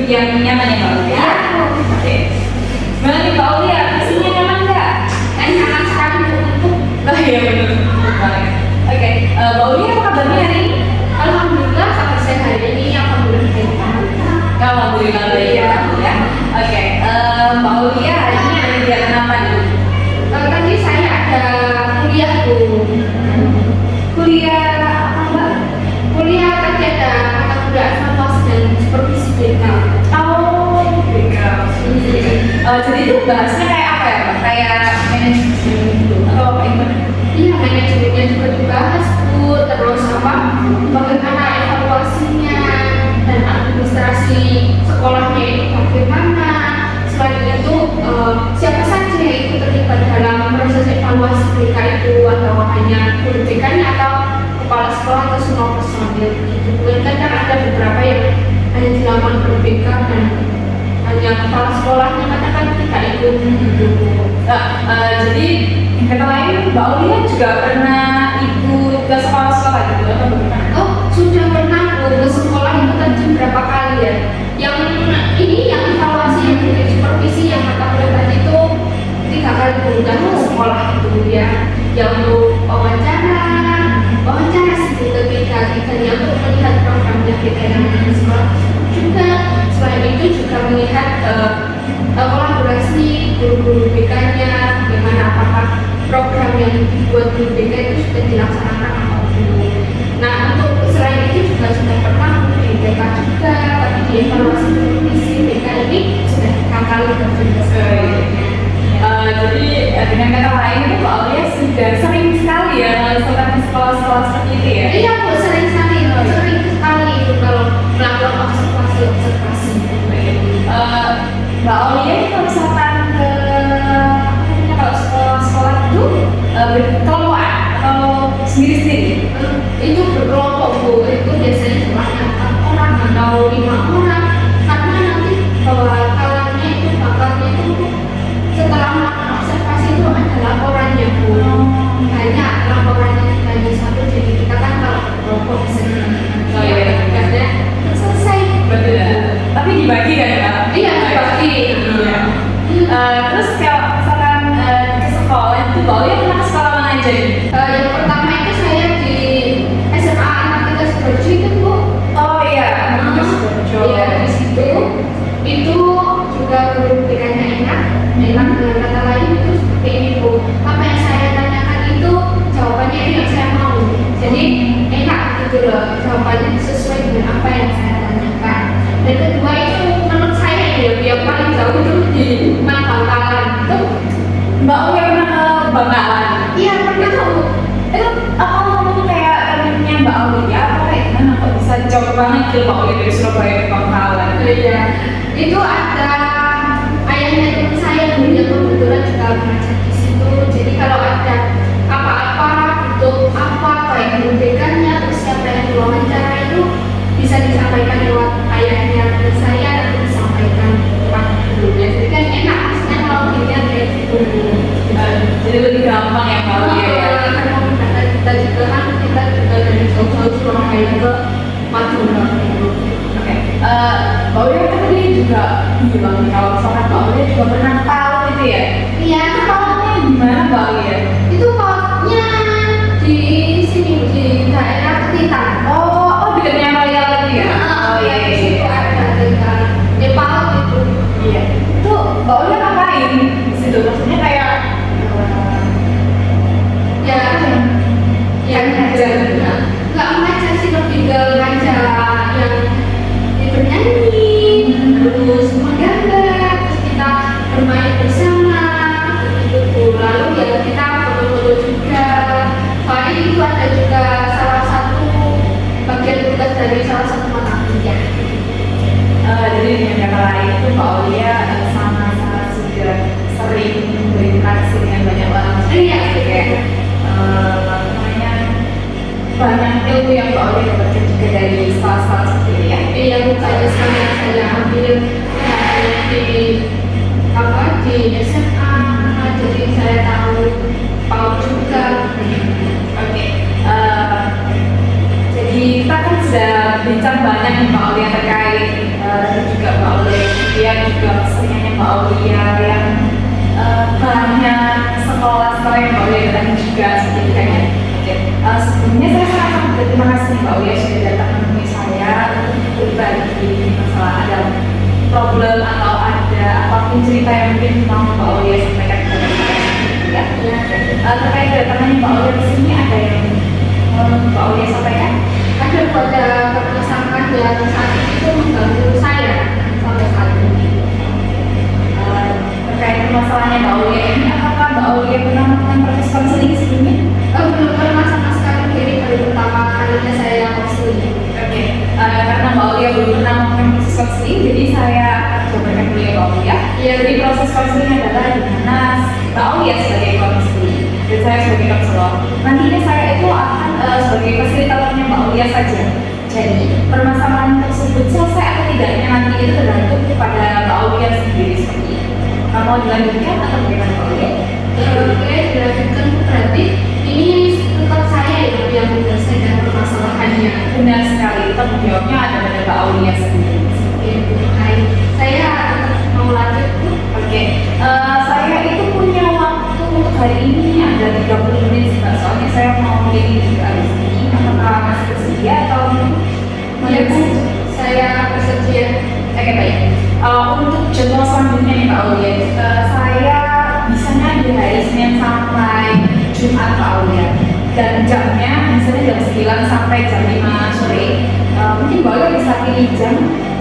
yang nyaman ya Mbak Aulia? Ya. Oke. Gimana nih Mbak Aulia? Visinya nyaman nggak? Nyaman sekali untuk. Oh iya benar. Oke. Mbak Aulia apa kabarnya hari ini? Alhamdulillah kabar saya hari ini alhamdulillah baik. Alhamdulillah baik ya. Oke. Mbak Aulia hari ini ada kegiatan apa nih? Tadi saya ada kuliah Bu. Kuliah apa Mbak? Kuliah tadi ada mata kuliah evaluasi dan supervisi BK. Oh, BK. Jadi itu bahasnya kayak apa ya Mbak? Kayak manajemen gitu atau apa itu? Iya, manajemennya juga dibahas Bu. Terus apa? Bagaimana evaluasinya dan administrasi sekolahnya itu bagaimana? Selain itu siapa saja yang ikut terlibat dalam proses evaluasi BK itu, atau hanya guru BK-nya atau kepala sekolah atau semua personil gitu. Kadang ada beberapa yang hanya dilakukan guru BK dan hanya kepala sekolahnya kadang tidak ikut gitu. Jadi yang kata lain Mbak Aulia juga pernah ikut ke sekolah-sekolah gitu atau bagaimana? Oh, sudah pernah Bu, ke sekolah itu tadi berapa kali ya? Yang ini yang evaluasi, yang supervisi, yang mata kuliah tadi itu 3 kali diundang ke sekolah itu ya. Yang untuk wawancara sih ke BK-nya untuk melihat programnya BK yang ada di sekolah. Juga selain itu juga melihat kolaborasi guru-guru BK-nya, bagaimana apakah program yang dibuat guru BK itu sudah dilaksanakan atau belum. Nah, untuk selain itu juga sudah pernah di BK juga, tapi di evaluasi supervisi BK ini sudah 3 kali terjadi. Jadi dengan kata lain itu Mbak Aulia sudah sering sekali ya melaksanakan sekolah-sekolah seperti itu ya? Iya Bu, sering sekali itu kalau melakukan observasi. Mbak Aulia ini kalau misalkan ke kalau sekolah-sekolah itu berkelompokan atau sendiri-sendiri? Itu berkelompok Bu, itu biasanya jumlahnya 4 orang atau 5 orang, karena nanti bakalannya itu setelah melakukan observasi itu ada laporannya Bu. Banyak laporannya hanya satu, jadi kita kan kalau berkelompok bisa tugasnya selesai. Betul. Tapi dibagi kan Mbak? Iya, dibagi. Iya. Terus kalau misalkan ke sekolah itu Mbak Aulia pernah ke sekolah mana aja nih? Yang pertama itu saya di SMA Anartika Sidoarjo itu Bu. Oh iya, Sidoarjo. Iya, di situ itu juga guru BK-nya enak dengan kata lain itu seperti ini Bu. Apa yang saya tanyakan itu jawabannya ini yang saya mau, jadi enak gitu loh, jawabannya sesuai dengan apa yang saya tanyakan. Dan kedua itu menurut saya yang paling jauh itu di Bangkalan itu. Mbak Aulia pernah ke Bangkalan? Iya, pernah Bu. Itu apa ngomongnya kayak temennya Mbak Aulia apa kayak gimana kok bisa jauh banget ke Mbak Aulia dari Surabaya ke Bangkalan? Iya, itu ada ayahnya teman saya dulu yang kebetulan juga mengajar di situ. Jadi kalau ada apa-apa, butuh apa, kayak guru BK-nya, terus siapa yang diwawancara itu bisa disampaikan lewat ayahnya teman saya, nanti disampaikan kepada gurunya. Jadi kan enak, maksudnya kalau dilihat kayak gitu. Jadi lebih gampang ya Mbak Aulia ya? Karena memudahkan kita juga kan, kita juga dari jauh-jauh Surabaya ke Madura. Oke. Mbak Aulia kan tadi juga bilang kalau misalkan Mbak Aulia juga pernah PAUD itu ya? Iya, itu PAUD-nya gimana Mbak Aulia? itu pautnya di sini di daerah Ketitan. Oh dekatnya Royal itu ya? Oh iya Di iya. situ ada Ketitan. Di paut itu. Iya. Itu Mbak Aulia ngapain di situ? Maksudnya kayak Ya, ngajar. Nggak mengajar sih, lebih ke ngajar yang bernyanyi, terus menggambar, terus kita bermain bersama, gitu. Lalu ya kita foto-foto juga. Soalnya itu ada juga salah satu bagian tugas dari salah satu mata kuliah. jadi dengan kata lain itu Mbak Aulia sama-sama sudah sering berinteraksi dengan banyak orang. Iya, kayak namanya banyak ilmu yang Mbak Aulia dapatkan juga dari sekolah-sekolah seperti ini ya. Iya, bukannya saya ambil di SMA, jadi saya tahu PAUD juga. Oke. Jadi kita kan sudah bincang banyak nih Mbak Aulia terkait juga Mbak Aulia yang banyak sekolah-sekolah yang Mbak Aulia datang juga seperti kayaknya. Oke, sebelumnya saya sangat berterima kasih Mbak Aulia sudah datang menemui saya untuk berbagi masalah ada problem atau ada apapun cerita yang mungkin mau Mbak Aulia sampaikan kepada saya. Ya, terkait kedatangan Mbak Aulia di sini ada yang Mbak Aulia sampaikan? Ada pada permasalahan yang saat itu mengganggu saya sampai saat ini. Terkait permasalahannya Mbak Aulia ini, apakah Mbak Aulia pernah melakukan proses konseling sebelumnya? Belum pernah sama sekali, jadi kali pertama kalinya saya konseling. Oke, karena Mbak Aulia belum pernah melakukan proses konseling, jadi saya akan cobakan dulu ya Mbak Aulia. Iya. Jadi proses konseling adalah di mana Mbak Aulia sebagai konseling dan saya sebagai konselor. Nantinya saya itu akan sebagai fasilitatornya Mbak Aulia saja. Jadi permasalahan tersebut selesai atau tidaknya nanti itu tergantung kepada Mbak Aulia sendiri seperti itu. Kamu mau dilanjutkan atau bagaimana Mbak Aulia? Oke, dilanjutkan berarti ini tetap saya yang menyelesaikan permasalahannya. Benar sekali, tanggung jawabnya ada pada Mbak Aulia sendiri. Oke, baik. Saya mau lanjut Bu. Oke, saya itu punya waktu untuk hari ini ada 30 menit sih Mbak, soalnya saya mau meeting juga habis ini. Apakah masih bersedia atau Ya, saya bersedia. Oke baik. Untuk jadwal selanjutnya nih Mbak Aulia, saya bisanya di hari Senin sampai Jumat Mbak Aulia. Dan jamnya misalnya jam 9 sampai jam 5 sore. Mungkin Mbak Aulia bisa pilih jam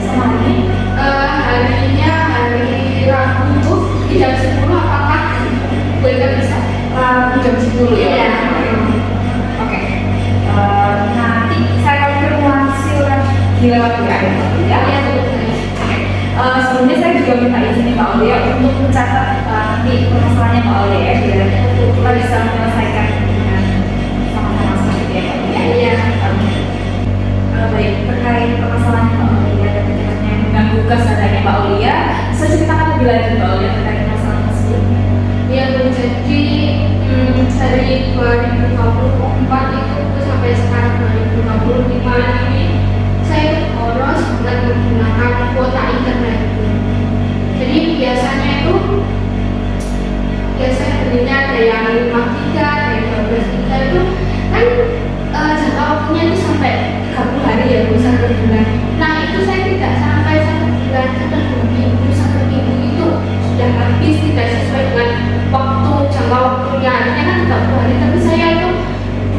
sama harinya. Harinya hari Rabu di jam 10, apakah boleh bisa? Rabu jam 10 ya? Iya. Oke. Nanti saya konfirmasi lagi lewat WA ya Mbak Aulia. Iya, betul. Sebelumnya saya juga minta izin nih Mbak Aulia untuk mencatat nanti permasalahannya Mbak Aulia ya, biar kita bisa menyelesaikan dengan sama-sama seperti ya Mbak Aulia. Iya. Baik, terkait permasalahan Mbak Aulia dan pikirannya yang mengganggu kesadarnya Mbak Aulia, bisa ceritakan lebih lanjut Mbak Aulia terkait masalah tersebut? Ya, jadi dari 2024 itu sampai sekarang 2025 ini saya boros dengan menggunakan kuota internet. Jadi biasanya belinya ada yang 5 giga, ada yang 12 giga itu kan jangka waktunya itu sampai 30 hari ya, Bu, 1 bulan. Nah itu saya tidak sampai 1 bulan, kadang 2 minggu, 1 minggu itu sudah habis, tidak sesuai dengan waktu jangka waktunya. Harusnya kan 30 hari, tapi saya itu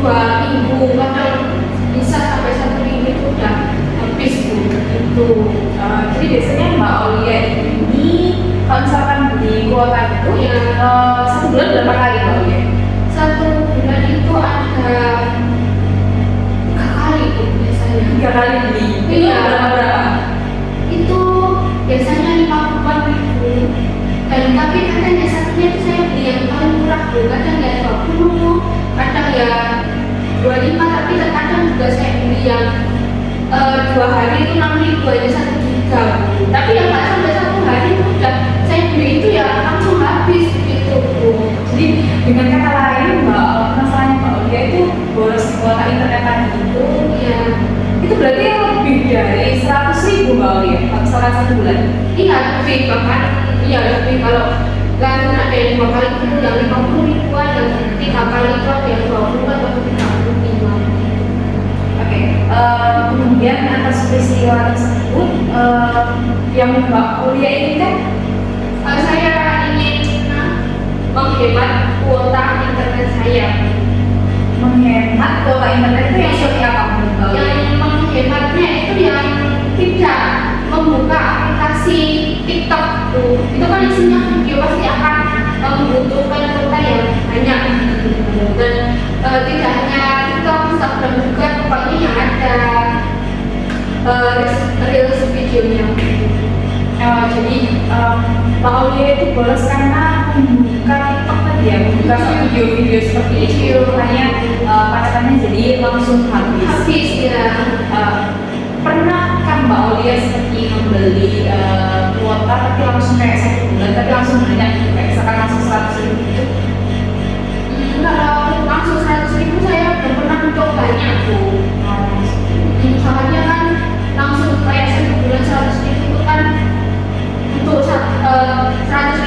2 minggu, kadang bisa sampai 1 minggu itu udah habis, Bu. Itu Jadi biasanya Mbak Aulia ini kalau misalkan beli kuota itu ya, 1 bulan berapa kali Mbak Aulia? 1 bulan itu ada 3 kali Bu, biasanya. 3 kali beli. Itu Iya. berapa? Itu biasanya 50.000, dan tapi kadang yang satunya itu saya beli yang paling murah Bu, kadang ya 20, kadang ya 25, tapi terkadang juga saya beli yang 2 hari itu 6.000 aja 1 giga Bu. Tapi yang nggak sampai 1 hari itu udah saya beli itu ya langsung habis begitu Bu. Jadi dengan kata lain masalahnya Mbak Aulia itu boros kuota internet tadi Ya, itu berarti lebih dari 100.000 Mbak Aulia kalau misalkan 1 bulan. iya lebih, bahkan iya lebih. Kalau kan ada yang 2 kali itu yang 50.000-an, yang 3 kali itu ada yang 20 atau 35. Oke, kemudian atas peristiwa tersebut yang Mbak Aulia ini kan Saya ingin menghemat kuota internet saya. menghemat kuota internet itu yang seperti apa menurut Mbak Aulia? Yang menghematnya itu yang tidak membuka aplikasi TikTok tuh. Itu kan isinya video, pasti akan membutuhkan kuota yang banyak. Dan tidak hanya TikTok, Instagram juga, pokoknya yang ada reels videonya. Jadi Mbak Aulia itu boros karena membuka TikTok tadi ya, membuka video-video seperti itu, hanya padatannya jadi langsung habis. Habis ya. Pernah kan Mbak Aulia seperti membeli kuota tapi langsung kayak 1 bulan tapi langsung banyak gitu, kayak misalkan langsung 100.000 gitu? Kalau langsung 100.000 saya belum pernah mencobanya Bu. Soalnya kan langsung kayak 1 bulan 100.000 itu kan untuk 100.000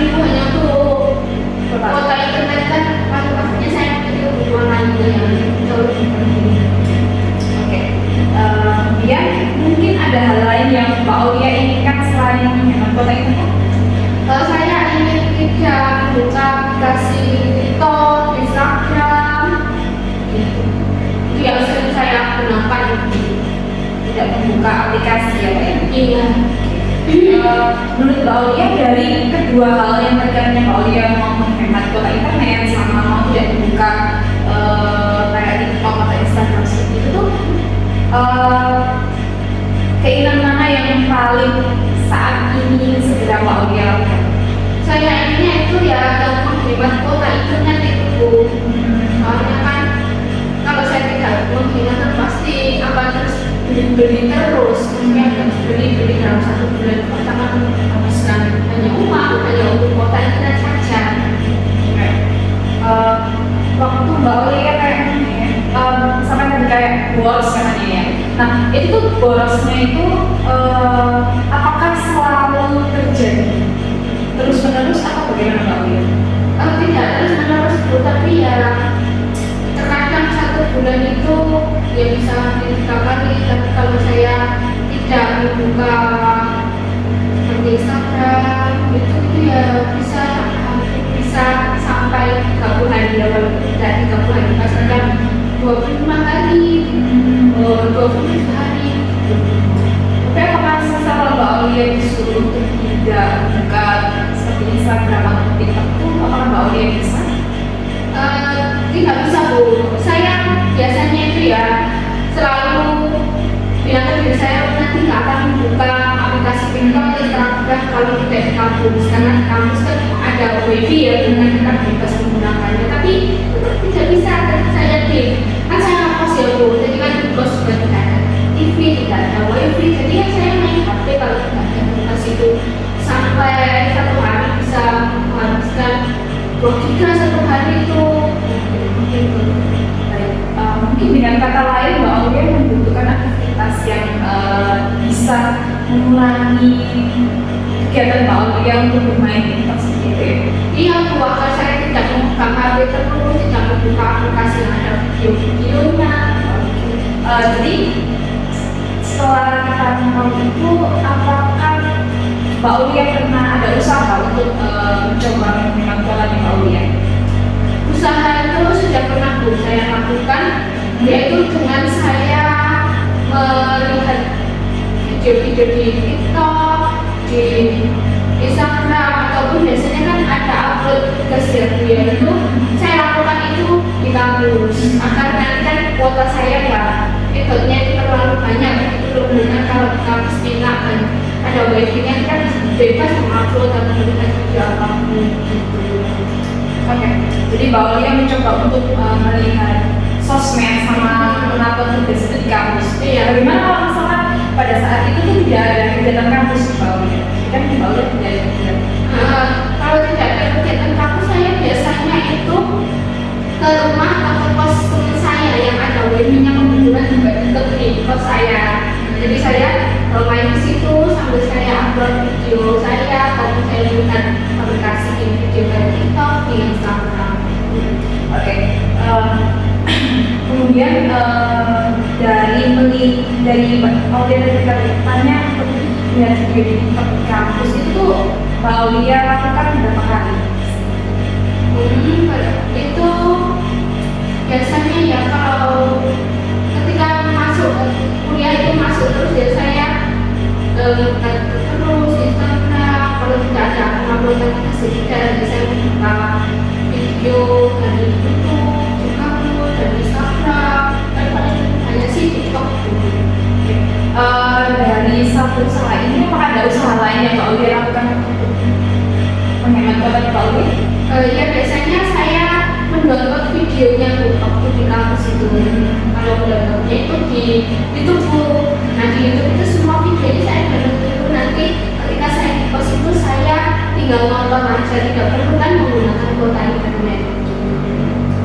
membuka aplikasi ya Mbak ya? Iya. Menurut Mbak Aulia dari kedua hal yang terkait Mbak Aulia mau menghemat kuota internet sama mau tidak membuka kayak TikTok atau Instagram seperti itu tuh keinginan mana yang paling saat ini segera Mbak Aulia lakukan? Saya inginnya itu ya yang menghemat kuota internet itu. Soalnya kan kalau saya tidak menghemat kan pasti akan terus beli terus, maksudnya harus beli dalam 1 bulan pertama habiskan hanya uang hanya untuk kuota internet saja. Waktu Mbak Aulia kayak sampai tadi kayak boros katanya ya. Nah itu tuh borosnya itu apakah selalu terjadi terus menerus atau bagaimana Mbak Aulia? Tidak terus menerus Bu, tapi ya terkadang 1 bulan itu ya bisa 3 kali, tapi kalau saya tidak membuka seperti Instagram itu ya bisa sampai 30 hari ya, walaupun tidak 30 hari misalkan 25 hari 20 hari. Tapi apakah setelah Mbak Aulia disuruh untuk tidak buka seperti Instagram atau TikTok itu apakah Mbak Aulia bisa? Tidak bisa Bu, saya biasanya itu ya selalu bilang ke diri saya nanti nggak akan membuka aplikasi TikTok atau Instagram kalau tidak di kampus, karena di kampus kan ada wifi ya dengan kita bebas menggunakannya, tapi tetap tidak bisa karena saya kan saya ngekos ya Bu, jadi kan di kos juga tidak ada TV, tidak ada wifi, jadi ya saya main HP kalau tidak ada aplikasi itu sampai 1 hari bisa menghabiskan 2 giga 1 hari itu. Mungkin dengan kata lain Mbak Aulia membutuhkan aktivitas yang bisa mengurangi kegiatan Mbak Aulia untuk bermain TikTok seperti itu ya? Iya Bu, agar saya tidak memegang HP terus, tidak membuka aplikasi yang ada video-videonya. Jadi setelah kita nonton itu apakah Mbak Aulia pernah ada usaha untuk mencoba menghemat kuota Mbak Aulia? Usaha itu sudah pernah Bu saya lakukan, yaitu dengan saya melihat video-video di TikTok, di Instagram, ataupun biasanya kan ada upload ke ya itu saya lakukan itu di kampus agar nanti kan kuota saya nggak ikutnya itu terlalu banyak itu dengan kalau di kampus minat dan ada wifi-nya kan bebas mengupload dan melihat video apapun gitu. Oke, jadi Mbak Aulia mencoba untuk melihat sosmed sama melakukan tugas itu di kampus. Iya. Bagaimana kalau misalkan pada saat itu tuh tidak ada kegiatan kampus Mbak Aulia? Kan Mbak Aulia tidak ada kegiatan. Kalau tidak ada kegiatan kampus saya biasanya itu ke rumah atau ke kos teman saya yang ada wifi-nya kebetulan juga dekat di kos saya. Jadi saya main di situ sambil saya upload video saya atau saya melihat aplikasi video dari TikTok di Instagram. Oke. Kemudian dari Mbak Aulia ketika tanya untuk melihat video di TikTok di kampus itu tuh Mbak Aulia lakukan berapa kali? Itu biasanya ya kalau ketika masuk kuliah itu masuk terus ya saya terus Instagram, kalau tidak ada upload aplikasi tidak saya membuka video dari YouTube juga dari Instagram dan paling hanya sih TikTok. Dari satu usaha ini apakah ada usaha lain yang Mbak Aulia lakukan untuk menghemat kuota Mbak Aulia? Ya biasanya saya mendownload videonya Bu waktu di kampus itu. Kalau mendownloadnya itu di YouTube. Nah di YouTube itu semua videonya saya download dulu, nanti ketika saya di kos itu saya tinggal nonton aja, tidak perlu kan menggunakan kuota internet.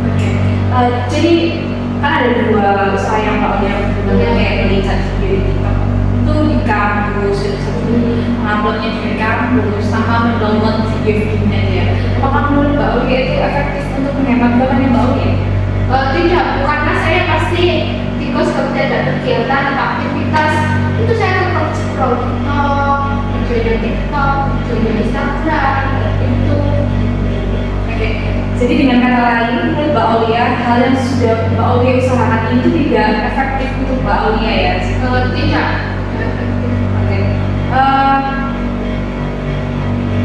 Oke. Jadi kan ada 2 usaha yang Mbak Aulia lakukan, kayak melihat video di TikTok itu di kampus, uploadnya di kampus, sama mendownload video-videonya dia. Apakah menurut Mbak Aulia itu efektif untuk menghemat kuota Mbak Aulia? Tidak, karena saya pasti di kos kalau tidak ada kegiatan atau aktivitas itu saya tetap scroll TikTok, videonya TikTok, videonya Instagram, itu. Oke. Jadi dengan kata lain, menurut Mbak Aulia, hal yang sudah Mbak Aulia usahakan itu tidak efektif untuk Mbak Aulia ya? Tidak, Eh,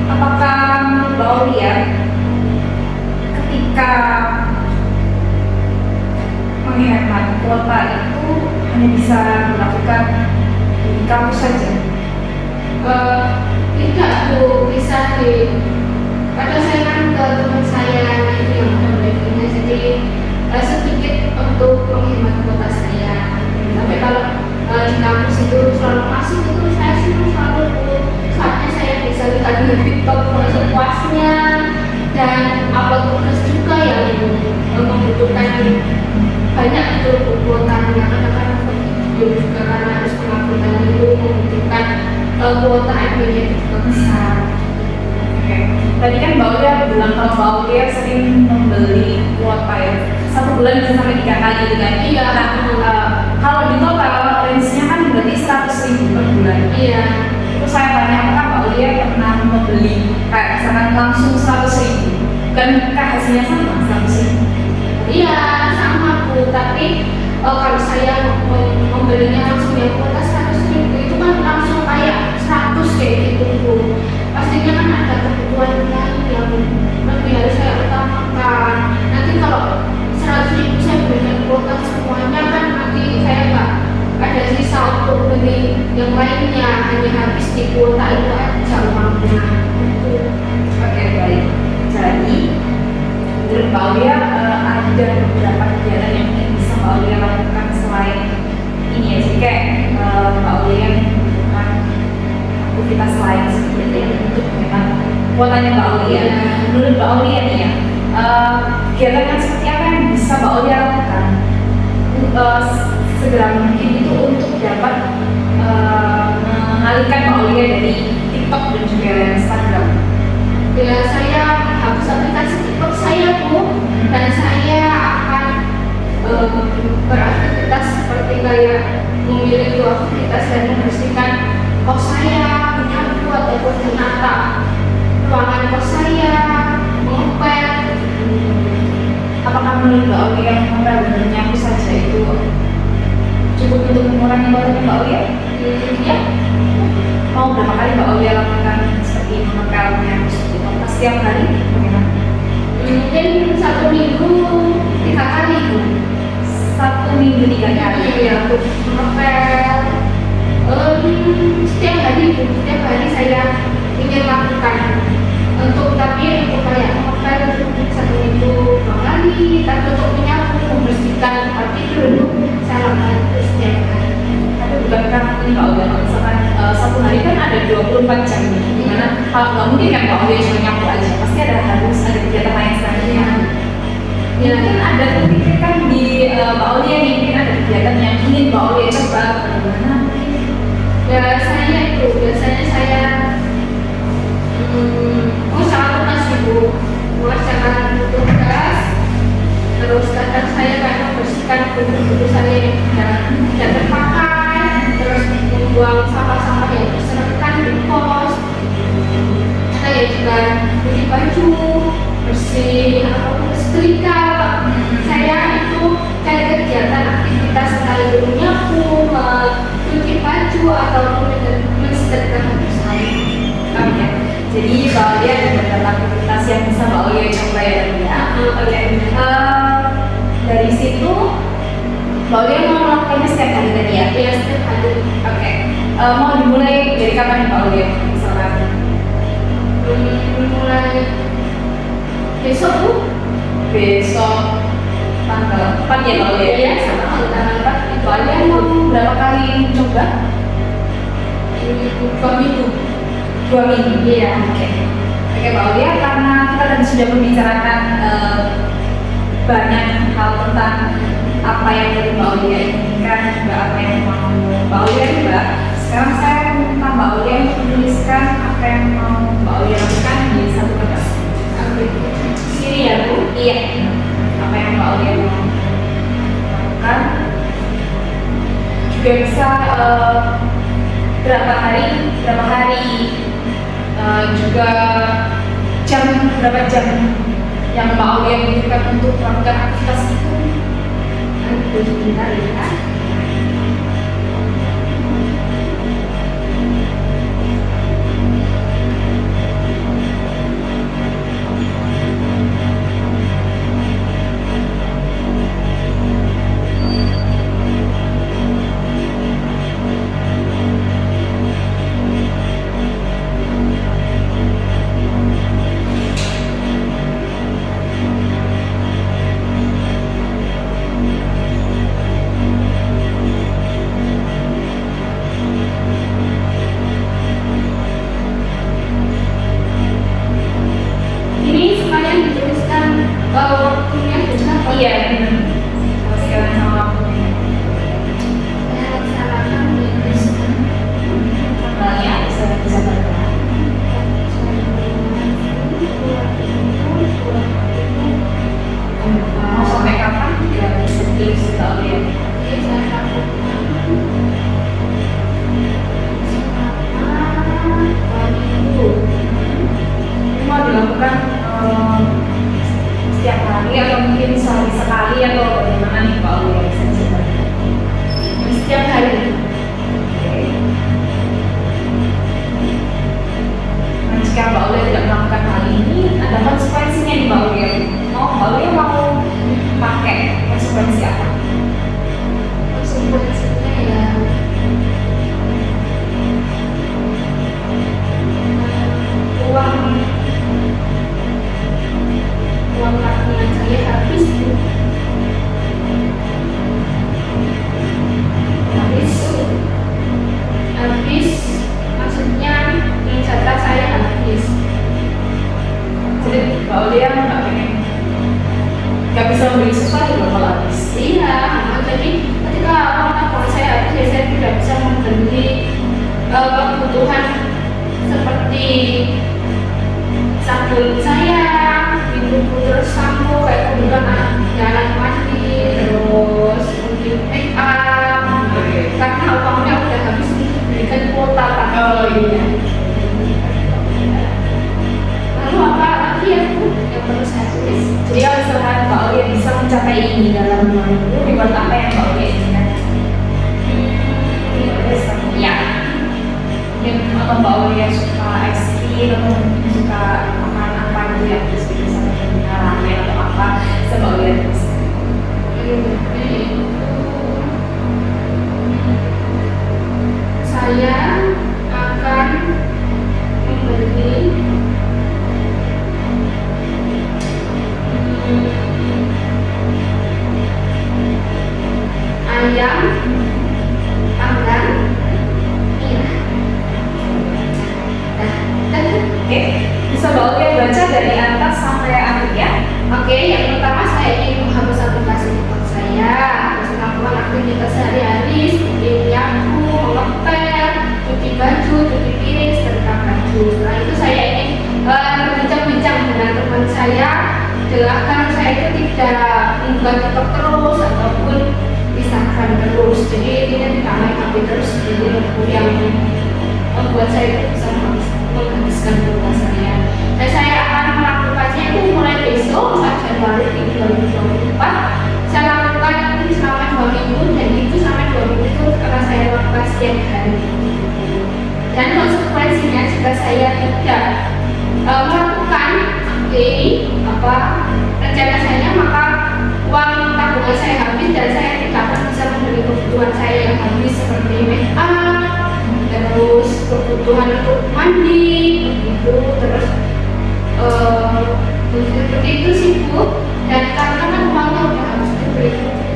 apakah menurut Mbak Aulia ketika menghemat kuota itu hanya bisa dilakukan di kampus saja? Tidak Bu, bisa di kadang saya kan ke teman saya itu yang ada wifi-nya, jadi sedikit untuk menghemat kuota saya. Tapi kalau di kampus itu selalu masuk itu saya sih selalu Bu. Soalnya saya bisa lihat di TikTok sepuasnya dan upload tugas juga yang membutuhkan banyak itu kuotanya. Kadang-kadang video juga karena harus penguploadan itu membutuhkan kuota adminnya juga besar. Oke. Tadi kan Mbak Aulia bilang kalau Mbak Aulia sering membeli kuota ya, 1 bulan bisa sampai 3 kali gitu kan? Iya. Nah, kalau di total range-nya kan berarti 100.000 per bulan. Iya. Terus saya tanya, apakah Mbak Aulia pernah membeli kayak misalkan langsung 100.000? Bukankah hasilnya sama 100.000? Iya, sama Bu, tapi kalau saya membelinya langsung yang kuota 100.000 itu kan langsung kayak 100 kayak gitu Bu. Pastinya kan ada kebutuhan lain yang lebih harus saya utamakan. Nanti kalau 100.000 saya belikan kuota semuanya kan nanti saya nggak ada sisa untuk beli yang lainnya, hanya habis di kuota itu aja uangnya. Oke, baik. Jadi, menurut Mbak Aulia ada beberapa kegiatan yang mungkin bisa Mbak Aulia lakukan selain ini ya. Jadi kayak Mbak Aulia melakukan aktivitas lain seperti itu yang untuk menghemat kuotanya Mbak Aulia. Menurut Mbak Aulia nih ya, kegiatan yang seperti apa yang bisa Mbak Aulia lakukan segera mungkin itu untuk dapat mengalihkan Mbak Aulia dari TikTok dan juga Instagram? Ya, saya hapus aplikasi TikTok saya Bu, dan saya akan beraktivitas seperti kayak memiliki aktivitas dan membersihkan kos saya, menyapu ataupun menata ruangan kos saya, mengepel. Apakah menurut Mbak Aulia mengepel dan menyapu saja itu cukup untuk mengurangi kuotanya Mbak Aulia? Ya, Mau berapa kali Mbak Aulia lakukan seperti mengepel, menyapu seperti itu? Pas setiap hari bagaimana? mungkin 1 minggu 3 kali Bu. 1 minggu 3 kali. Iya, untuk mengepel. Setiap hari saya ingin lakukan tapi untuk kayak mengepel itu 1 minggu 2 kali, tapi untuk menyapu membersihkan tempat tidur itu saya lakukan itu setiap hari. Tapi bukankah ini Mbak Aulia, kalau misalkan 1 hari kan ada 24 jam nih, dimana nggak mungkin kan Mbak Aulia cuma nyapu aja, pasti harus ada kegiatan lain selanjutnya. Ya, mungkin ada terpikirkan di Mbak Aulia nih, mungkin ada kegiatan yang ingin Mbak Aulia coba, bagaimana mungkin? Biasanya saya mengusahakan mengerjakan tugas, terus kadang saya kayak membersihkan buku-buku saya yang tidak terpakai, terus membuang sampah-sampah yang berserakan di kos. Saya juga cuci baju, bersih setrika. Saya itu kayak kegiatan aktivitas sekali menyapu, cuci baju ataupun mensetrika baju saya. Oke. Jadi Mbak Aulia ada beberapa aktivitas yang bisa Mbak Aulia coba ya. Oke. Dari situ Mbak Aulia mau melakukannya setiap hari tadi ya? Ya, setiap hari. Oke. Mau dimulai dari kapan Mbak Aulia? Misalkan Mulai besok Bu. besok tanggal 4 ya Mbak Aulia? Iya, sama tanggal 4 itu Mbak Aulia mau berapa kali coba? 2 minggu. 2 minggu? Iya. Oke. Oke Mbak Aulia, karena kita tadi sudah membicarakan banyak hal tentang apa yang tadi Mbak Aulia inginkan, juga apa yang mau Mbak Aulia coba. Sekarang saya minta Mbak Aulia untuk menuliskan apa yang mau Mbak Aulia lakukan di satu kertas. Sini ya Bu. Iya. Apa yang Mbak Aulia mau lakukan? Juga bisa berapa hari, juga berapa jam yang Mbak Aulia butuhkan untuk melakukan aktivitas itu. Nanti sebentar ya. iya benar. Sekarang sama lampunya. Saya laksanakan Inggris. Tanggalnya bisa bergerak. Mau sampai kapan? Ya bisa tulis tahu ya. Oke, saya lakukan selama 2 minggu. Ini mau dilakukan setiap hari atau mungkin sehari sekali atau bagaimana nih Pak Aulia bisa disebarkan? Setiap hari. Oke. Nah, jika Mbak Aulia tidak melakukan hal ini, ada konsekuensinya nih Mbak Aulia. Mbak Aulia mau pakai konsekuensi apa? Konsekuensinya ya uang tabungan saya habis Bu. habis maksudnya jatah saya habis. Jadi Mbak Aulia nggak bisa membeli sesuatu loh kalau habis. Iya, jadi ketika uang tabungan saya habis ya saya tidak bisa membeli kebutuhan seperti sabun saya, terus sampo kayak kebutuhan jalan mandi, terus mungkin make up, karena uangnya udah habis untuk belikan kuota kan. Oh iya. Lalu apa lagi ya Bu yang perlu saya tulis? Jadi kalau misalkan Mbak Aulia bisa mencapai ini dalam 2 minggu, reward apa yang Mbak Aulia inginkan? Ya. Mungkin atau Mbak Aulia suka es krim atau mungkin suka makan apa gitu ya, terus bisa sampai ramen atau apa, bisa Mbak Aulia terus. Saya akan membeli ayam panggang merah. Oke, bisa Mbak Aulia baca dari atas sampai akhir ya. Oke, yang pertama saya ingin menghapus aplikasi handphone saya, terus melakukan aktivitas sehari-hari seperti menyapu, mengepel, cuci baju, cuci piring, setrika baju. Setelah itu saya ingin berbincang-bincang dengan teman saya, agar saya itu tidak membuka TikTok terus ataupun Instagram terus. Jadi intinya tidak main HP terus, jadi yang membuat saya itu bisa menghabiskan kuota saya. Dan saya akan melakukannya itu mulai besok 4 Januari 2024. Saya lakukan ini selama 2 minggu dan itu sampai 2 minggu itu karena saya lakukan setiap hari. Dan konsekuensinya jika saya tidak melakukan rencana saya, maka uang tabungan saya habis dan saya tidak akan bisa membeli kebutuhan saya yang habis seperti make up, terus kebutuhan untuk mandi, gitu, terus seperti itu sih Bu. Dan karena kan uangnya udah harus dibeli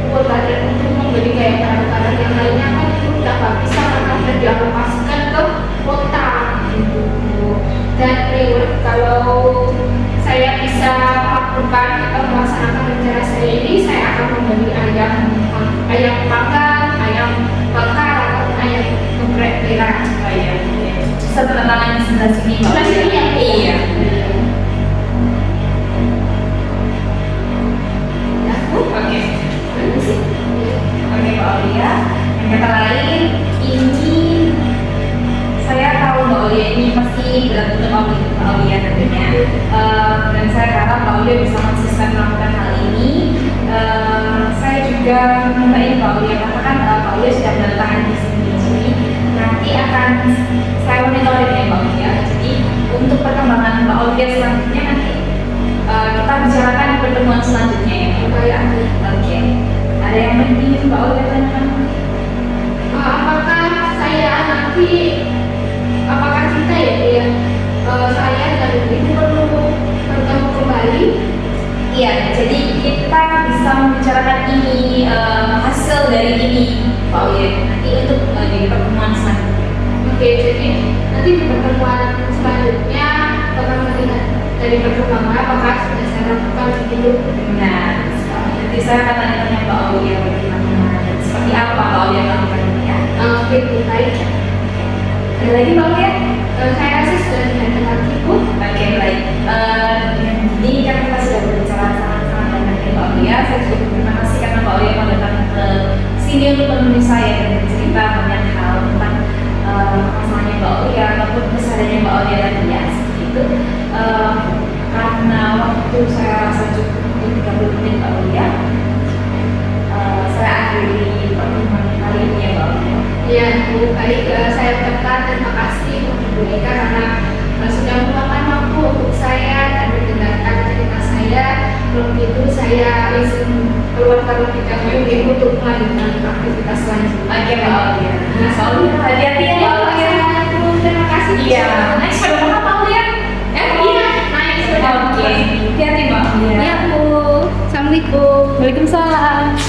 kuota dan untuk membeli kayak barang-barang yang lainnya kan itu udah nggak bisa karena udah dialokasikan ke kuota gitu Bu. Dan reward kalau saya bisa melaksanakan rencana saya ini, saya akan membeli ayam panggang, ayam bakar, atau ayam geprek merah. Iya. Bisa tanda tangan di sebelah sini Mbak Sebelah sini ya? Iya. Ya Bu. Oke. Bagus sih. Oke Mbak Aulia. Yang kata lain, ini saya tahu Mbak Aulia ini pasti berat untuk Mbak Aulia tentunya. Dan saya harap Mbak Aulia bisa konsisten melakukan hal ini. Saya juga minta ini Mbak Aulia, karena kan Mbak Aulia sudah menandatangani di sini. Jadi nanti akan saya monitoring ya Mbak Aulia. Jadi untuk perkembangan Mbak Aulia selanjutnya nanti kita bicarakan di pertemuan selanjutnya ya Mbak Aulia. Oke. Ada yang ingin Mbak Aulia tanyakan? Apakah saya nanti, apakah kita ya saya dan ibu perlu bertemu kembali? Iya, jadi kita bisa membicarakan ini hasil dari ini Pak Aulia nanti untuk di pertemuan selanjutnya. Oke, jadi nanti di pertemuan selanjutnya akan melihat dari perkembangan apakah sudah saya lakukan begitu. Nah, nanti saya akan tanya Mbak Aulia bagaimana dan seperti apa Mbak Aulia melakukannya ya. Oke, Bu, baik. Ada lagi Mbak Aulia? Saya rasa sudah tidak ada lagi, Bu. Oke, baik. Dengan ini kan kita sudah berbicara sangat-sangat banyak ya Mbak Aulia. Saya juga berterima kasih karena Mbak Aulia mau datang ke sini untuk menemui saya dan bercerita banyak hal tentang masalahnya Mbak Aulia ataupun kesadarannya Mbak Aulia tadi ya, seperti itu. Karena waktu saya rasa cukup untuk 30 menit Mbak Aulia, saya akhiri pertemuan kali ini ya Mbak Aulia. Ya, Bu, baik. Saya ucapkan terima kasih untuk Bu Eka karena sudah meluangkan waktu untuk saya dan mendengarkan cerita saya. Kalau begitu, saya izin keluar terlebih dahulu untuk melanjutkan aktivitas selanjutnya. Oke Mbak Aulia. Nah, Mbak Aulia hati-hati ya Mbak Aulia. Terima kasih. Iya. Naik sepeda motor Mbak Aulia? Iya, naik sepeda. Oke. Hati-hati Mbak Aulia. Iya, Bu. Assalamualaikum. Waalaikumsalam.